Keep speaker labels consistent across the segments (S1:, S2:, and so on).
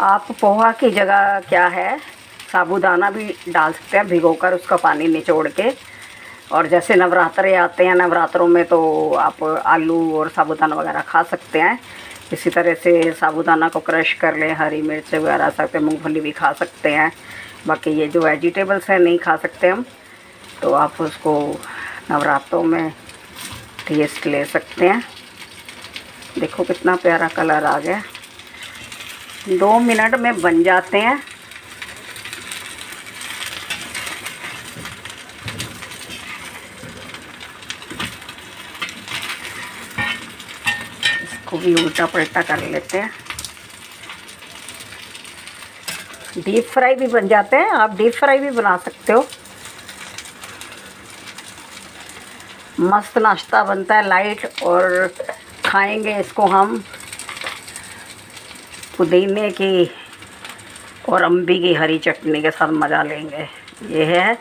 S1: आप पोहा की जगह क्या है, साबूदाना भी डाल सकते हैं भिगोकर, उसका पानी निचोड़ के। और जैसे नवरात्रे आते हैं, नवरात्रों में तो आप आलू और साबूदाना वगैरह खा सकते हैं। इसी तरह से साबूदाना को क्रश कर लें, हरी मिर्च वगैरह सकते हैं, मूंगफली भी खा सकते हैं। बाकी ये जो वेजिटेबल्स हैं नहीं खा सकते हम, तो आप उसको नवरात्रों में टेस्ट ले सकते हैं। देखो कितना प्यारा कलर आ गया। 2 मिनट में बन जाते हैं। इसको भी उल्टा पलटा कर लेते हैं। डीप फ्राई भी बन जाते हैं, आप डीप फ्राई भी बना सकते हो। मस्त नाश्ता बनता है लाइट, और खाएंगे इसको हम पुदीने की और अम्बी की हरी चटनी के साथ, मज़ा लेंगे। ये है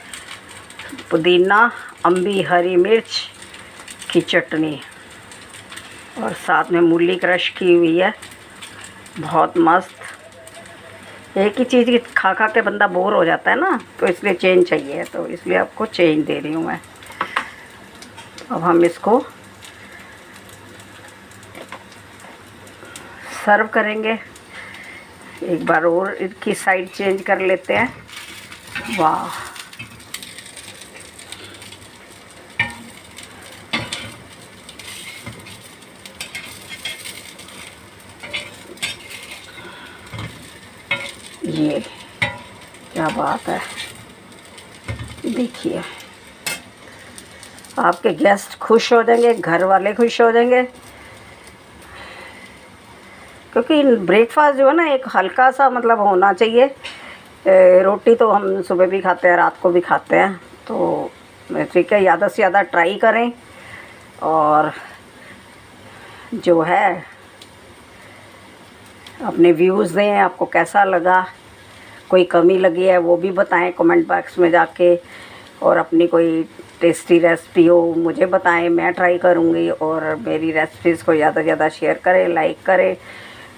S1: पुदीना, अम्बी, हरी मिर्च की चटनी, और साथ में मूली क्रश की हुई है, बहुत मस्त। एक ही चीज़ खा खा के बंदा बोर हो जाता है ना, तो इसलिए चेंज चाहिए, तो इसलिए आपको चेंज दे रही हूँ मैं। अब हम इसको सर्व करेंगे। एक बार और इसकी साइड चेंज कर लेते हैं। वाह, ये क्या बात है। देखिए, आपके गेस्ट खुश हो जाएंगे, घर वाले खुश हो जाएंगे, क्योंकि ब्रेकफास्ट जो है ना एक हल्का सा मतलब होना चाहिए। रोटी तो हम सुबह भी खाते हैं, रात को भी खाते हैं, तो ठीक है, ज़्यादा से ज़्यादा ट्राई करें। और जो है अपने व्यूज़ दें, आपको कैसा लगा, कोई कमी लगी है वो भी बताएं कमेंट बॉक्स में जाके। और अपनी कोई टेस्टी रेसिपी हो मुझे बताएं, मैं ट्राई करूँगी। और मेरी रेसिपीज़ को ज़्यादा से ज़्यादा शेयर करें, लाइक करें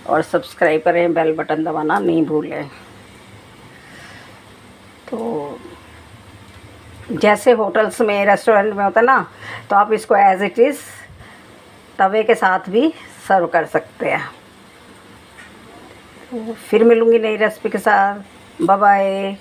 S1: और सब्सक्राइब करें, बेल बटन दबाना नहीं भूलें। तो जैसे होटल्स में, रेस्टोरेंट में होता है ना, तो आप इसको एज इट इज़ तवे के साथ भी सर्व कर सकते हैं। तो फिर मिलूँगी नई रेसिपी के साथ। Bye bye.